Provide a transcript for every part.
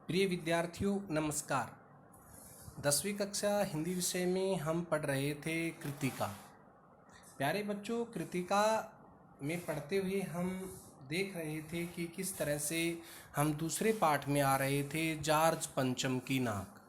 प्रिय विद्यार्थियों नमस्कार। 10वीं कक्षा हिंदी विषय में हम पढ़ रहे थे कृतिका। प्यारे बच्चों, कृतिका में पढ़ते हुए हम देख रहे थे कि किस तरह से हम दूसरे पाठ में आ रहे थे जॉर्ज पंचम की नाक।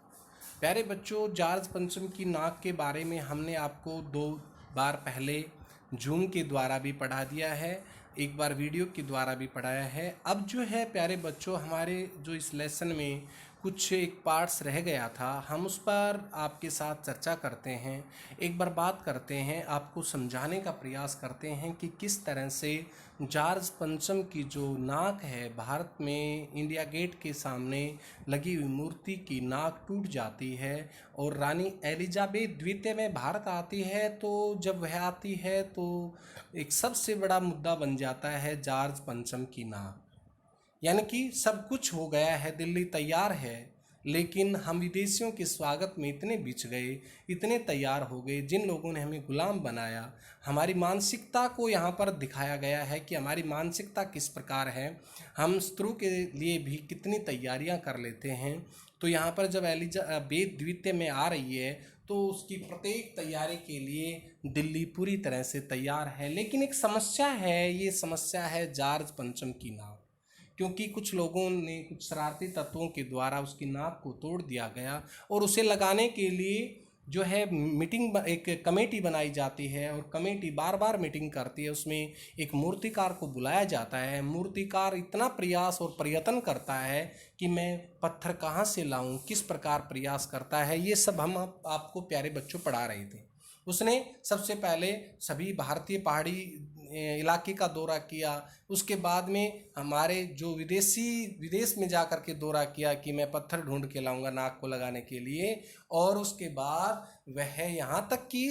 प्यारे बच्चों, जॉर्ज पंचम की नाक के बारे में हमने आपको 2 बार पहले जूम के द्वारा भी पढ़ा दिया है, एक बार वीडियो के द्वारा भी पढ़ाया है। अब जो है प्यारे बच्चों, हमारे जो इस लेसन में कुछ एक पार्ट्स रह गया था, हम उस पर आपके साथ चर्चा करते हैं, एक बार बात करते हैं, आपको समझाने का प्रयास करते हैं कि किस तरह से जॉर्ज पंचम की जो नाक है, भारत में इंडिया गेट के सामने लगी हुई मूर्ति की नाक टूट जाती है और रानी एलिजाबेथ द्वितीय में भारत आती है। तो जब वह आती है तो एक सबसे बड़ा मुद्दा बन जाता है जॉर्ज पंचम की नाक। यानी कि सब कुछ हो गया है, दिल्ली तैयार है, लेकिन हम विदेशियों के स्वागत में इतने बिछ गए, इतने तैयार हो गए, जिन लोगों ने हमें गुलाम बनाया, हमारी मानसिकता को यहाँ पर दिखाया गया है कि हमारी मानसिकता किस प्रकार है, हम शत्रु के लिए भी कितनी तैयारियाँ कर लेते हैं। तो यहाँ पर जब एलिजाबेथ द्वितीय में आ रही है तो उसकी प्रत्येक तैयारी के लिए दिल्ली पूरी तरह से तैयार है। लेकिन एक समस्या है, ये समस्या है जॉर्ज पंचम की नाक, क्योंकि कुछ लोगों ने, कुछ शरारती तत्वों के द्वारा उसकी नाक को तोड़ दिया गया और उसे लगाने के लिए जो है एक कमेटी बनाई जाती है और कमेटी बार बार मीटिंग करती है। उसमें एक मूर्तिकार को बुलाया जाता है। मूर्तिकार इतना प्रयास और प्रयत्न करता है कि मैं पत्थर कहाँ से लाऊं, किस प्रकार प्रयास करता है, ये सब हम आपको प्यारे बच्चों पढ़ा रहे थे। उसने सबसे पहले सभी भारतीय पहाड़ी इलाके का दौरा किया। उसके बाद में हमारे जो विदेश में जा कर के दौरा किया कि मैं पत्थर ढूंढ के लाऊंगा नाक को लगाने के लिए। और उसके बाद वह यहाँ तक कि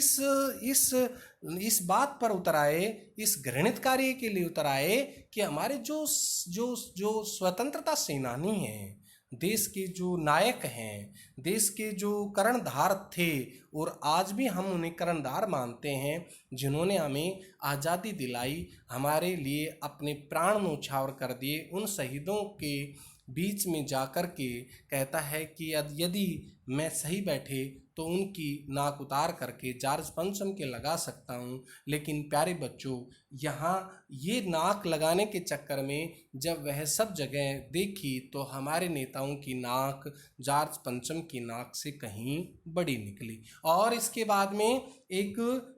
इस बात पर उतर आए, इस घृणित कार्य के लिए उतर आए कि हमारे जो जो जो स्वतंत्रता सेनानी हैं, देश के जो नायक हैं, देश के जो कर्णधार थे, और आज भी हम उन्हें कर्णधार मानते हैं, जिन्होंने हमें आज़ादी दिलाई, हमारे लिए अपने प्राण न्यौछावर कर दिए, उन शहीदों के बीच में जाकर के कहता है कि यदि मैं सही बैठे तो उनकी नाक उतार करके जॉर्ज पंचम के लगा सकता हूँ। लेकिन प्यारे बच्चों, यहाँ ये नाक लगाने के चक्कर में जब वह सब जगह देखी तो हमारे नेताओं की नाक जॉर्ज पंचम की नाक से कहीं बड़ी निकली। और इसके बाद में एक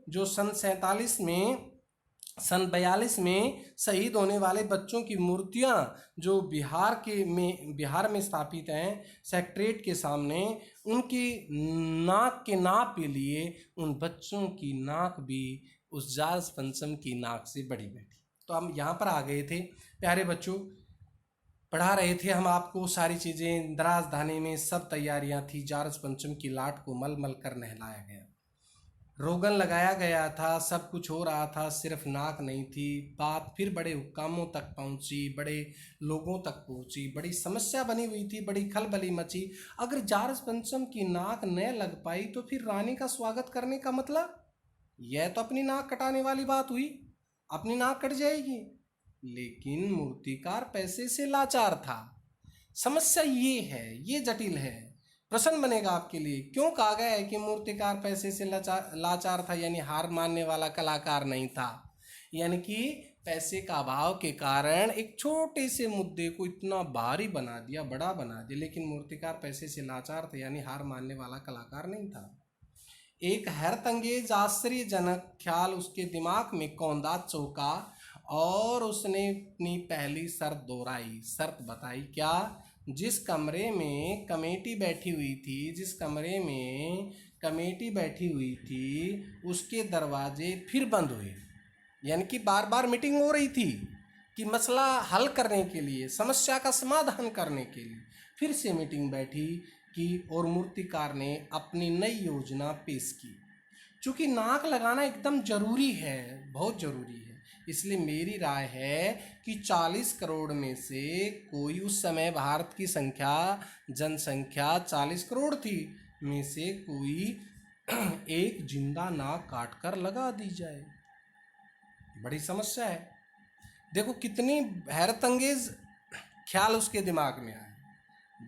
जो सन 42 में शहीद होने वाले बच्चों की मूर्तियां जो बिहार में स्थापित हैं सेक्रेटेरिएट के सामने, उनकी नाक के नाप के लिए उन बच्चों की नाक भी उस जॉर्ज पंचम की नाक से बड़ी बैठी। तो हम यहाँ पर आ गए थे प्यारे बच्चों, पढ़ा रहे थे हम आपको सारी चीज़ें। राजधानी में सब तैयारियां थी, जॉर्ज पंचम की लाट को मल मल कर नहलाया गया, रोगन लगाया गया था, सब कुछ हो रहा था, सिर्फ नाक नहीं थी। बात फिर बड़े हुक्कामों तक पहुंची, बड़े लोगों तक पहुंची, बड़ी समस्या बनी हुई थी, बड़ी खलबली मची। अगर जॉर्ज पंचम की नाक न लग पाई तो फिर रानी का स्वागत करने का मतलब, यह तो अपनी नाक कटाने वाली बात हुई, अपनी नाक कट जाएगी। लेकिन मूर्तिकार पैसे से लाचार था। समस्या ये है, ये जटिल है, प्रश्न बनेगा आपके लिए, क्यों कहा गया है कि मूर्तिकार पैसे से लाचार था, यानी हार मानने वाला कलाकार नहीं था। यानी कि पैसे का अभाव के कारण एक छोटे से मुद्दे को इतना भारी बना दिया, बड़ा बना दिया। लेकिन मूर्तिकार पैसे से लाचार था, यानी हार मानने वाला कलाकार नहीं था। एक हैरतअंगेज आश्चर्यजनक ख्याल उसके दिमाग में कौंधा चौंका और उसने अपनी पहली शर्त दोहराई। शर्त बताई क्या? जिस कमरे में कमेटी बैठी हुई थी उसके दरवाजे फिर बंद हुए। यानी कि बार बार मीटिंग हो रही थी कि मसला हल करने के लिए, समस्या का समाधान करने के लिए फिर से मीटिंग बैठी की और मूर्तिकार ने अपनी नई योजना पेश की। चूँकि नाक लगाना एकदम ज़रूरी है, बहुत ज़रूरी है, इसलिए मेरी राय है कि 40 करोड़ में से कोई, उस समय भारत की जनसंख्या 40 करोड़ थी, में से कोई एक जिंदा नाक काट कर लगा दी जाए। बड़ी समस्या है। देखो कितनी हैरतअंगेज ख्याल उसके दिमाग में आया।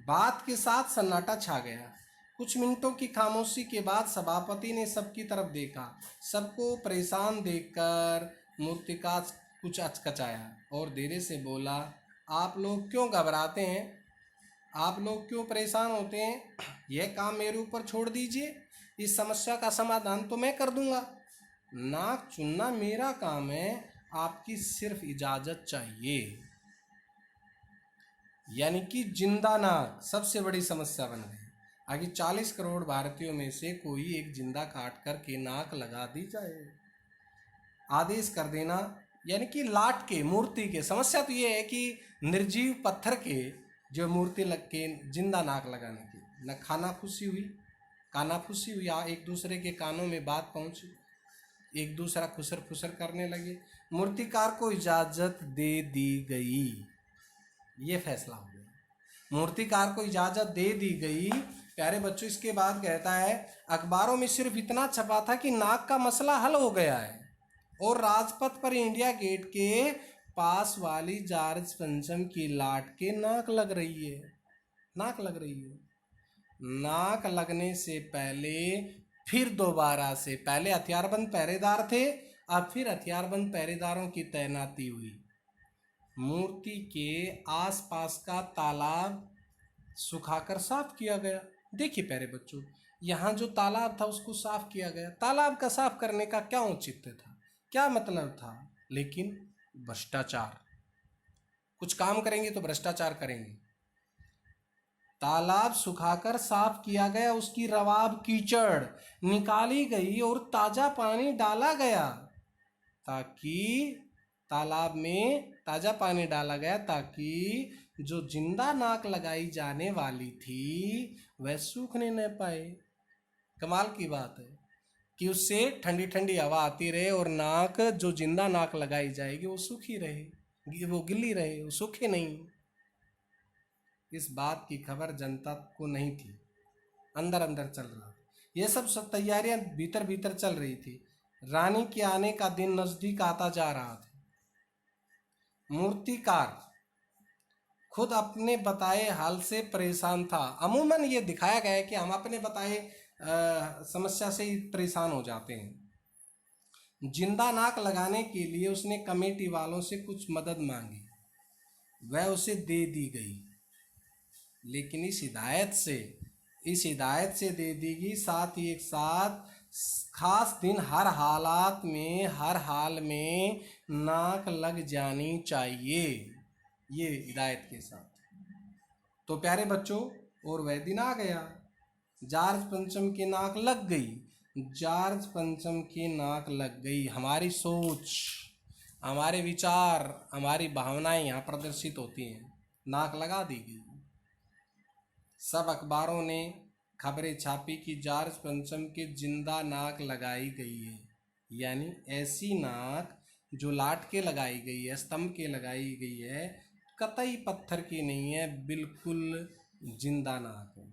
बात के साथ सन्नाटा छा गया। कुछ मिनटों की खामोशी के बाद सभापति ने सबकी तरफ देखा। सबको परेशान देखकर मूर्तिकार कुछ अचकचाया और धीरे से बोला, आप लोग क्यों घबराते हैं? आप लोग क्यों परेशान होते हैं? यह काम मेरे ऊपर छोड़ दीजिए। इस समस्या का समाधान तो मैं कर दूंगा। नाक चुनना मेरा काम है, आपकी सिर्फ इजाज़त चाहिए। यानी कि जिंदा नाक सबसे बड़ी समस्या बन गई। आगे 40 करोड़ भारतीयों में से कोई एक जिंदा काट कर के नाक लगा दी जाए, आदेश कर देना। यानी कि लाट के, मूर्ति के। समस्या तो ये है कि निर्जीव पत्थर के जो मूर्ति लग के जिंदा नाक लगाने की, न खानाफूसी हुई, कानाफूसी हुई, एक दूसरे के कानों में बात पहुंची, एक दूसरा खुसर फुसर करने लगे। मूर्तिकार को इजाज़त दे दी गई। ये फैसला हो गया, मूर्तिकार को इजाज़त दे दी गई। प्यारे बच्चों, इसके बाद कहता है, अखबारों में सिर्फ इतना छपा था कि नाक का मसला हल हो गया है और राजपथ पर इंडिया गेट के पास वाली जॉर्ज पंचम की लाट के नाक लग रही है। नाक लग रही है। नाक लगने से पहले फिर दोबारा से, पहले हथियारबंद पहरेदार थे, अब फिर हथियारबंद पहरेदारों की तैनाती हुई। मूर्ति के आसपास का तालाब सुखाकर साफ किया गया। देखिए प्यारे बच्चों, यहाँ जो तालाब था उसको साफ किया गया। तालाब का साफ करने का क्या औचित्य था, क्या मतलब था? लेकिन भ्रष्टाचार। कुछ काम करेंगे तो भ्रष्टाचार करेंगे। तालाब सुखाकर साफ किया गया, उसकी रवाब कीचड़ निकाली गई और ताजा पानी डाला गया, ताकि तालाब में ताजा पानी डाला गया ताकि जो जिंदा नाक लगाई जाने वाली थी वह सूखने न पाए। कमाल की बात है कि उससे ठंडी ठंडी हवा आती रहे और नाक, जो जिंदा नाक लगाई जाएगी, वो सूखी रहे, वो गिल्ली रहे, वो सूखे नहीं। इस बात की खबर जनता को नहीं थी, अंदर अंदर चल रहा था। ये सब तैयारियां भीतर भीतर चल रही थी। रानी के आने का दिन नजदीक आता जा रहा था। मूर्तिकार खुद अपने बताए हाल से परेशान था। अमूमन ये दिखाया गया है कि हम अपने बताए समस्या से ही परेशान हो जाते हैं। जिंदा नाक लगाने के लिए उसने कमेटी वालों से कुछ मदद मांगी, वह उसे दे दी गई, लेकिन इस हिदायत से दे दी गई, साथ ही एक साथ खास दिन हर हालात में, हर हाल में नाक लग जानी चाहिए, ये हिदायत के साथ। तो प्यारे बच्चों, और वह दिन आ गया, जॉर्ज पंचम की नाक लग गई। जॉर्ज पंचम की नाक लग गई। हमारी सोच, हमारे विचार, हमारी भावनाएं यहाँ प्रदर्शित होती हैं। नाक लगा दी गई। सब अखबारों ने खबरें छापी कि जॉर्ज पंचम के जिंदा नाक लगाई गई है। यानी ऐसी नाक जो लाट के लगाई गई है, स्तंभ के लगाई गई है, कतई पत्थर की नहीं है, बिल्कुल जिंदा नाक है।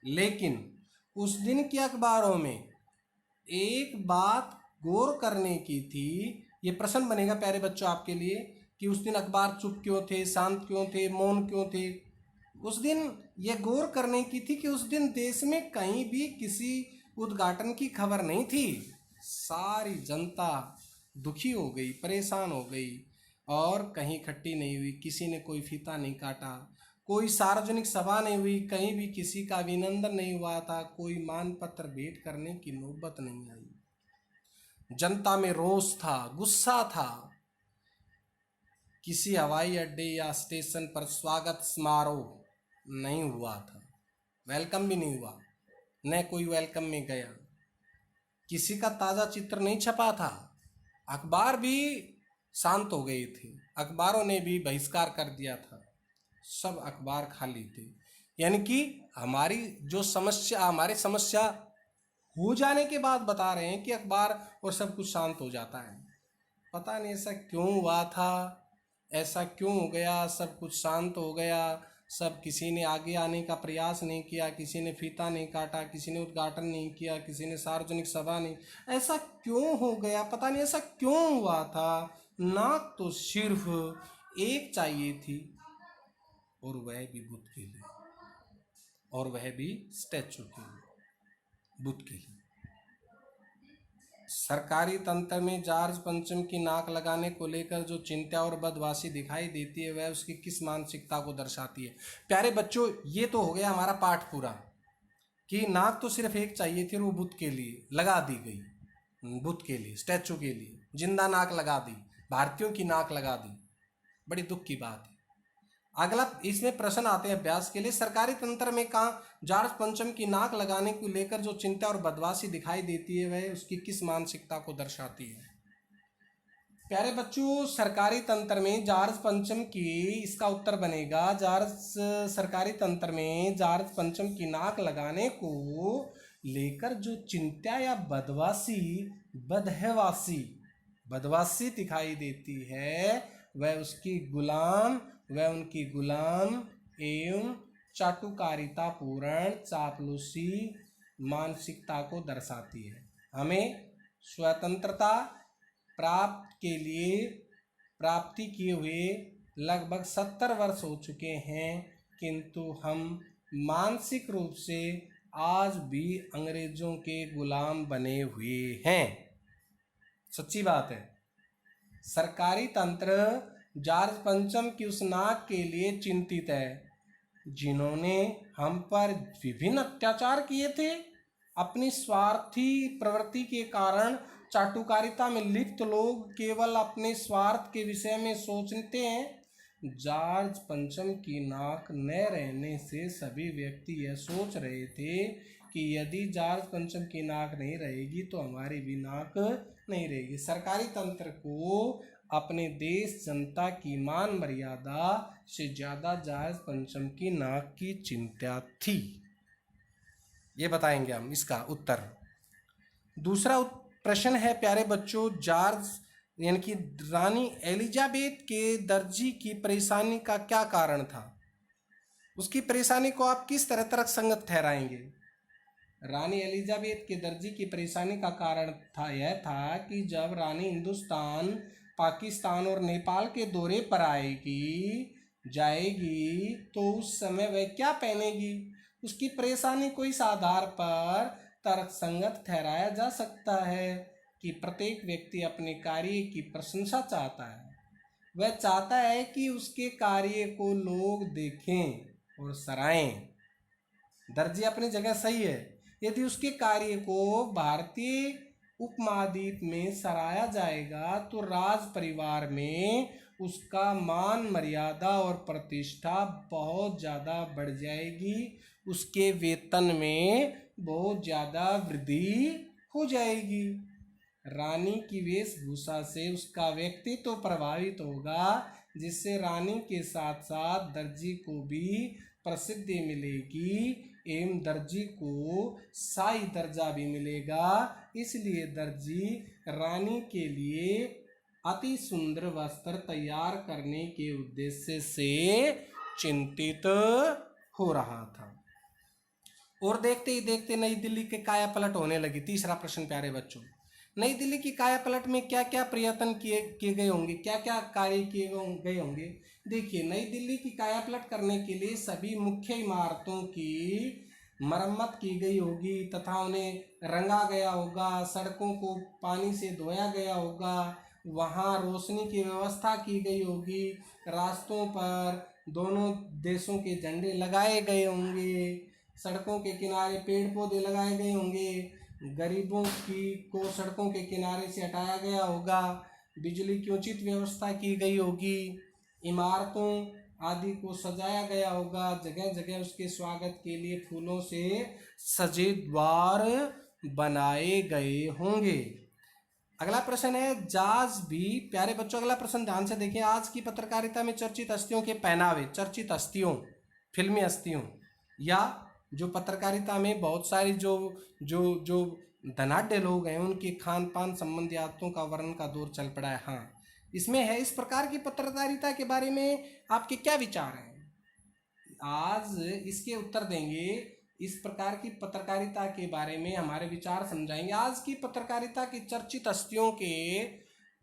लेकिन उस दिन के अखबारों में एक बात गौर करने की थी। ये प्रश्न बनेगा प्यारे बच्चों आपके लिए कि उस दिन अखबार चुप क्यों थे, शांत क्यों थे, मौन क्यों थे? उस दिन ये गौर करने की थी कि उस दिन देश में कहीं भी किसी उद्घाटन की खबर नहीं थी। सारी जनता दुखी हो गई, परेशान हो गई और कहीं इकट्ठी नहीं हुई। किसी ने कोई फीता नहीं काटा, कोई सार्वजनिक सभा नहीं हुई, कहीं भी किसी का अभिनंदन नहीं हुआ था, कोई मानपत्र भेंट करने की नौबत नहीं आई। जनता में रोष था, गुस्सा था। किसी हवाई अड्डे या स्टेशन पर स्वागत समारोह नहीं हुआ था, वेलकम भी नहीं हुआ, न कोई वेलकम में गया, किसी का ताज़ा चित्र नहीं छपा था, अखबार भी शांत हो गए थे, अखबारों ने भी बहिष्कार कर दिया था, सब अखबार खाली थे। यानी कि हमारी जो समस्या, हमारे समस्या हो जाने के बाद बता रहे हैं कि अखबार और सब कुछ शांत हो जाता है। पता नहीं ऐसा क्यों हुआ था, ऐसा क्यों हो गया, सब कुछ शांत हो गया, सब, किसी ने आगे आने का प्रयास नहीं किया, किसी ने फीता नहीं काटा, किसी ने उद्घाटन नहीं किया, किसी ने सार्वजनिक सभा नहीं। ऐसा क्यों हो गया, पता नहीं ऐसा क्यों हुआ था। नाक तो सिर्फ एक चाहिए थी और वह भी बुद्ध के लिए। और वह भी स्टैचू के लिए, बुद्ध के लिए। सरकारी तंत्र में जॉर्ज पंचम की नाक लगाने को लेकर जो चिंता और बदवासी दिखाई देती है वह उसकी किस मानसिकता को दर्शाती है? प्यारे बच्चों, ये तो हो गया हमारा पाठ पूरा कि नाक तो सिर्फ एक चाहिए थी और वो बुद्ध के लिए लगा दी गई, बुद्ध के लिए, स्टैचू के लिए जिंदा नाक लगा दी, भारतीयों की नाक लगा दी। बड़ी दुख की बात है। अगला इसमें प्रश्न आते हैं अभ्यास के लिए। सरकारी तंत्र में कहा जॉर्ज पंचम की नाक लगाने को लेकर जो चिंता और बदमाशी दिखाई देती है वह उसकी किस मानसिकता को दर्शाती है? प्यारे बच्चों, सरकारी तंत्र में जॉर्ज पंचम की, इसका उत्तर बनेगा सरकारी तंत्र में जॉर्ज पंचम की नाक लगाने को लेकर जो चिंता या बदहवासी दिखाई देती है वह उनकी गुलाम एवं चाटुकारिता पूर्ण चापलूसी मानसिकता को दर्शाती है। हमें स्वतंत्रता प्राप्ति किए हुए लगभग 70 वर्ष हो चुके हैं, किंतु हम मानसिक रूप से आज भी अंग्रेजों के गुलाम बने हुए हैं। सच्ची बात है। सरकारी तंत्र जॉर्ज पंचम की उस नाक के लिए चिंतित है जिन्होंने हम पर विभिन्न अत्याचार किए थे। अपनी स्वार्थी प्रवृत्ति के कारण चाटुकारिता में लिप्त लोग केवल अपने स्वार्थ के विषय में सोचते हैं। जॉर्ज पंचम की नाक न रहने से सभी व्यक्ति यह सोच रहे थे कि यदि जॉर्ज पंचम की नाक नहीं रहेगी तो हमारी भी नाक नहीं रहेगी। सरकारी तंत्र को अपने देश जनता की मान मर्यादा से ज्यादा जॉर्ज पंचम की नाक की चिंता थी। ये बताएंगे हम इसका उत्तर। दूसरा प्रश्न है प्यारे बच्चों, जॉर्ज यानी कि रानी एलिजाबेथ के दर्जी की परेशानी का क्या कारण था? उसकी परेशानी को आप किस तरह तर्कसंगत ठहराएंगे? रानी एलिजाबेथ के दर्जी की परेशानी का कारण यह था कि जब रानी हिंदुस्तान, पाकिस्तान और नेपाल के दौरे पर जाएगी तो उस समय वह क्या पहनेगी? उसकी परेशानी को इस आधार पर तर्कसंगत ठहराया जा सकता है कि प्रत्येक व्यक्ति अपने कार्य की प्रशंसा चाहता है। वह चाहता है कि उसके कार्य को लोग देखें और सराहें। दर्जी अपनी जगह सही है। यदि उसके कार्य को भारतीय उपमहाद्वीप में सराहा जाएगा तो राज परिवार में उसका मान मर्यादा और प्रतिष्ठा बहुत ज़्यादा बढ़ जाएगी। उसके वेतन में बहुत ज़्यादा वृद्धि हो जाएगी। रानी की वेशभूषा से उसका व्यक्तित्व तो प्रभावित होगा, जिससे रानी के साथ साथ दर्जी को भी प्रसिद्धि मिलेगी एवं दर्जी को शाही दर्जा भी मिलेगा। इसलिए दर्जी रानी के लिए अति सुंदर वस्त्र तैयार करने के उद्देश्य से चिंतित हो रहा था। और देखते ही देखते नई दिल्ली के काया पलट होने लगी। तीसरा प्रश्न प्यारे बच्चों, नई दिल्ली की काया पलट में क्या क्या प्रयत्न किए गए होंगे, क्या क्या कार्य किए गए होंगे? देखिए, नई दिल्ली की काया पलट करने के लिए सभी मुख्य इमारतों की मरम्मत की गई होगी तथा उन्हें रंगा गया होगा, सड़कों को पानी से धोया गया होगा, वहाँ रोशनी की व्यवस्था की गई होगी, रास्तों पर दोनों देशों के झंडे लगाए गए होंगे, सड़कों के किनारे पेड़ पौधे लगाए गए होंगे, गरीबों को सड़कों के किनारे से हटाया गया होगा, बिजली की उचित व्यवस्था की गई होगी, इमारतों आदि को सजाया गया होगा, जगह जगह उसके स्वागत के लिए फूलों से सजे द्वार बनाए गए होंगे। अगला प्रश्न है, आज भी प्यारे बच्चों, अगला प्रश्न ध्यान से देखिए। आज की पत्रकारिता में चर्चित हस्तियों के पहनावे, चर्चित हस्तियों, फिल्मी हस्तियों या जो पत्रकारिता में बहुत सारी जो जो जो धनाढ्य लोग हैं उनके खान पान संबंधी आदतों का वर्णन का दौर चल पड़ा है। हाँ, इसमें है। इस प्रकार की पत्रकारिता के बारे में आपके क्या विचार हैं? आज इसके उत्तर देंगे। इस प्रकार की पत्रकारिता के बारे में हमारे विचार समझाएंगे। आज की पत्रकारिता की चर्चित हस्तियों के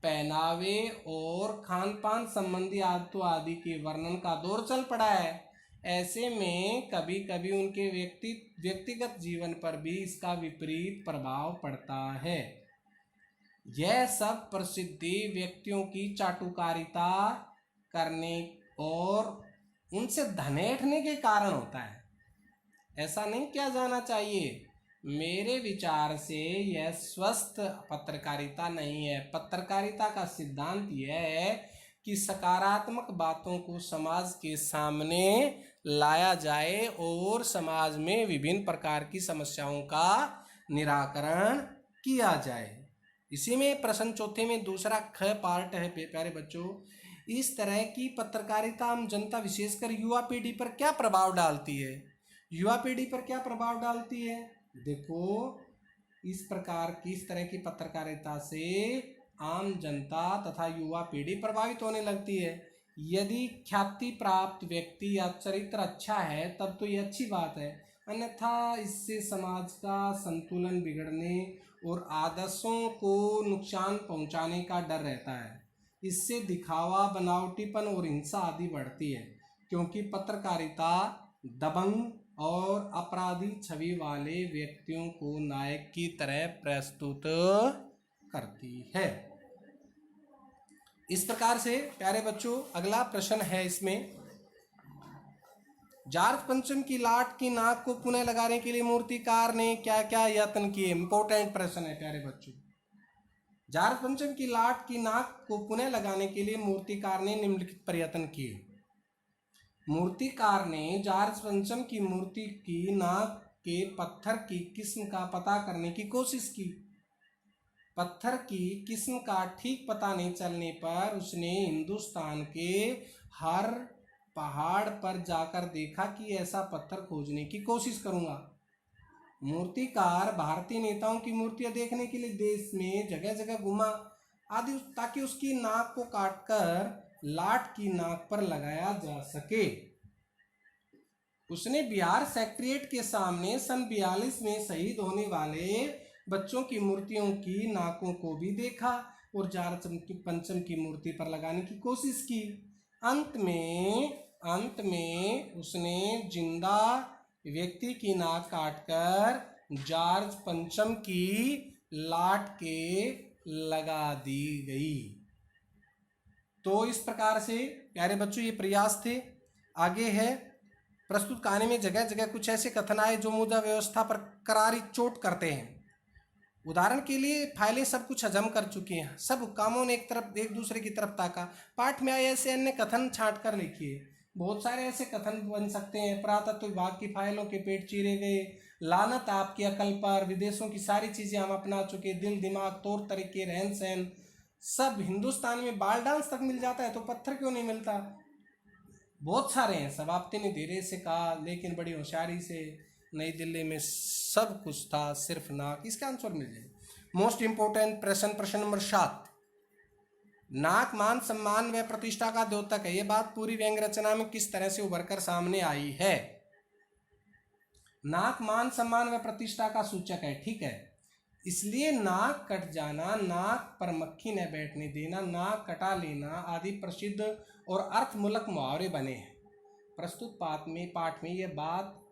पहनावे और खान पान संबंधी आदतों आदि के वर्णन का दौर चल पड़ा है। ऐसे में कभी कभी उनके व्यक्तिगत जीवन पर भी इसका विपरीत प्रभाव पड़ता है। यह सब प्रसिद्धि व्यक्तियों की चाटुकारिता करने और उनसे धनेठने के कारण होता है। ऐसा नहीं किया जाना चाहिए। मेरे विचार से यह स्वस्थ पत्रकारिता नहीं है। पत्रकारिता का सिद्धांत यह है कि सकारात्मक बातों को समाज के सामने लाया जाए और समाज में विभिन्न प्रकार की समस्याओं का निराकरण किया जाए। इसी में प्रश्न चौथे में दूसरा ख पार्ट है प्यारे बच्चों। इस तरह की पत्रकारिता आम जनता विशेषकर युवा पीढ़ी पर क्या प्रभाव डालती है? युवा पीढ़ी पर क्या प्रभाव डालती है? देखो, इस तरह की पत्रकारिता से आम जनता तथा युवा पीढ़ी प्रभावित होने लगती है। यदि ख्याति प्राप्त व्यक्ति या चरित्र अच्छा है तब तो ये अच्छी बात है, अन्यथा इससे समाज का संतुलन बिगड़ने और आदर्शों को नुकसान पहुंचाने का डर रहता है। इससे दिखावा, बनावटीपन और हिंसा आदि बढ़ती है, क्योंकि पत्रकारिता दबंग और अपराधी छवि वाले व्यक्तियों को नायक की तरह प्रस्तुत करती है। इस प्रकार से प्यारे बच्चों अगला प्रश्न है इसमें, जार्ज पंचम की लाट की नाक को पुनः लगाने के लिए मूर्तिकार ने क्या क्या यत्न किए? इंपॉर्टेंट प्रश्न है प्यारे बच्चों। जार्ज पंचम की लाट की नाक को पुनः लगाने के लिए मूर्तिकार ने निम्नलिखित प्रयत्न किए। मूर्तिकार ने जार्ज पंचम की मूर्ति की नाक के पत्थर की किस्म का पता करने की कोशिश की। पत्थर की किस्म का ठीक पता नहीं चलने पर उसने हिंदुस्तान के हर पहाड़ पर जाकर देखा कि ऐसा पत्थर खोजने की कोशिश करूंगा। मूर्तिकार भारतीय नेताओं की मूर्तियां देखने के लिए देश में जगह जगह घूमा आदि, ताकि उसकी नाक को काटकर लाट की नाक पर लगाया जा सके। उसने बिहार सेक्रेटेरिएट के सामने सन 42 में शहीद होने वाले बच्चों की मूर्तियों की नाकों को भी देखा और जार्ज पंचम की मूर्ति पर लगाने की कोशिश की। अंत में उसने जिंदा व्यक्ति की नाक काटकर जार्ज पंचम की लाट के लगा दी गई। तो इस प्रकार से प्यारे बच्चों ये प्रयास थे। आगे है, प्रस्तुत कहानी में जगह जगह कुछ ऐसे कथन आए जो मौजूदा व्यवस्था पर करारी चोट करते हैं। उदाहरण के लिए, फाइलें सब कुछ हजम कर चुकी हैं। सब हुक्कामों ने एक दूसरे की तरफ ताका। पाठ में आए ऐसे अन्य कथन छांट कर लिखिए। बहुत सारे ऐसे कथन बन सकते हैं। पुरातत्व विभाग की फाइलों के पेट चीरे गए, लानत आपकी अकल पर, विदेशों की सारी चीज़ें हम अपना चुके, दिल दिमाग तौर तरीके रहन सहन सब हिंदुस्तान में बाल डांस तक मिल जाता है तो पत्थर क्यों नहीं मिलता? बहुत सारे हैं। सभापति ने धीरे से कहा लेकिन बड़ी होशियारी से, नई दिल्ली में सब कुछ था सिर्फ नाक। इसका आंसर मिल जाए। मोस्ट इंपोर्टेंट प्रश्न नंबर 7, नाक मान सम्मान व प्रतिष्ठा का द्योतक है। यह बात पूरी व्यंग्य रचना में किस तरह से उभरकर सामने आई है? नाक मान सम्मान व प्रतिष्ठा का सूचक है, ठीक है। इसलिए नाक कट जाना, नाक पर मक्खी न बैठने देना, नाक कटा लेना आदि प्रसिद्ध और अर्थमूलक मुहावरे बने हैं। प्रस्तुत पाठ में यह बात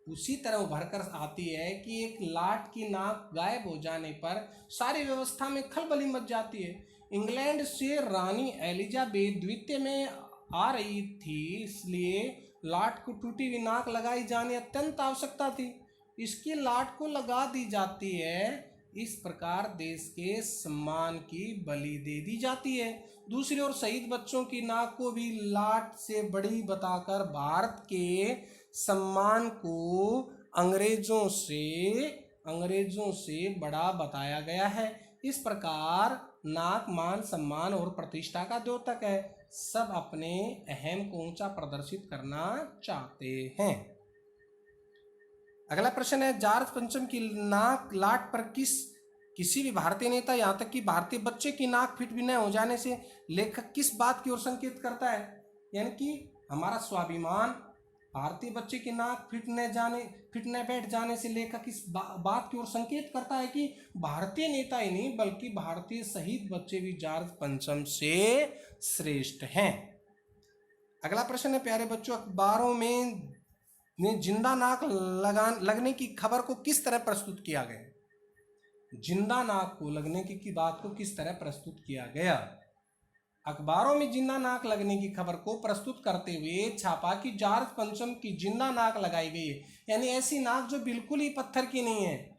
उसी तरह उभर कर आती है कि एक लाट की नाक गायब हो जाने पर सारी व्यवस्था में खलबली मच जाती है। इंग्लैंड से रानी एलिजाबेथ द्वितीय में आ रही थी, इसलिए लाट को टूटी हुई नाक लगाई जानी अत्यंत आवश्यकता थी। इसकी लाट को लगा दी जाती है। इस प्रकार देश के सम्मान की बलि दे दी जाती है। दूसरी ओर शहीद बच्चों की नाक को भी लाट से बड़ी बताकर भारत के सम्मान को अंग्रेजों से बड़ा बताया गया है। इस प्रकार नाक मान सम्मान और प्रतिष्ठा का द्योतक है। सब अपने अहम को ऊंचा प्रदर्शित करना चाहते हैं। अगला प्रश्न है, जॉर्ज पंचम की नाक लाट पर किसी भी भारतीय नेता, यहाँ तक कि भारतीय बच्चे की नाक फिट भी न हो जाने से लेखक किस बात की ओर संकेत करता है? यानी कि हमारा स्वाभिमान, भारतीय बच्चे की नाक फिट न बैठ जाने से लेखक इस बात की ओर संकेत करता है कि भारतीय नेता ही नहीं बल्कि भारतीय शहीद बच्चे भी जॉर्ज पंचम से श्रेष्ठ हैं। अगला प्रश्न है प्यारे बच्चों, अखबारों में जिंदा नाक लगने की खबर को किस तरह प्रस्तुत किया गया? जिंदा नाक को लगने की बात को किस तरह प्रस्तुत किया गया? अखबारों में जिंदा नाक लगने की खबर को प्रस्तुत करते हुए छापा कि जॉर्ज पंचम की जिंदा नाक लगाई गई है, यानी ऐसी नाक जो बिल्कुल ही पत्थर की नहीं है।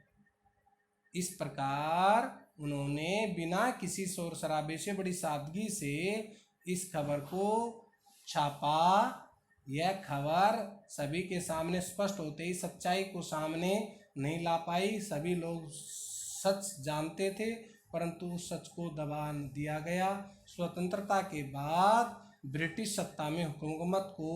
इस प्रकार उन्होंने बिना किसी शोर शराबे से बड़ी सादगी से इस खबर को छापा। यह खबर सभी के सामने स्पष्ट होते ही सच्चाई को सामने नहीं ला पाई। सभी लोग सच जानते थे, परंतु उस सच को दबा दिया गया। स्वतंत्रता के बाद ब्रिटिश सत्ता में हुकूमत को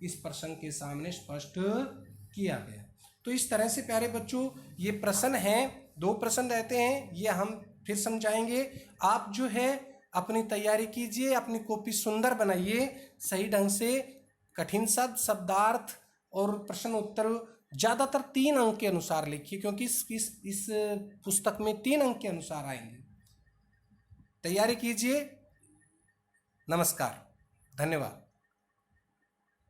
इस प्रसंग के सामने स्पष्ट किया गया। तो इस तरह से प्यारे बच्चों ये प्रश्न हैं, 2 प्रश्न रहते हैं, ये हम फिर समझाएंगे। आप जो है अपनी तैयारी कीजिए, अपनी कॉपी सुंदर बनाइए, सही ढंग से कठिन शब्द, शब्दार्थ और प्रश्न उत्तर ज़्यादातर 3 अंक के अनुसार लिखिए, क्योंकि इस पुस्तक में 3 अंक के अनुसार आएंगे। तैयारी कीजिए। नमस्कार, धन्यवाद।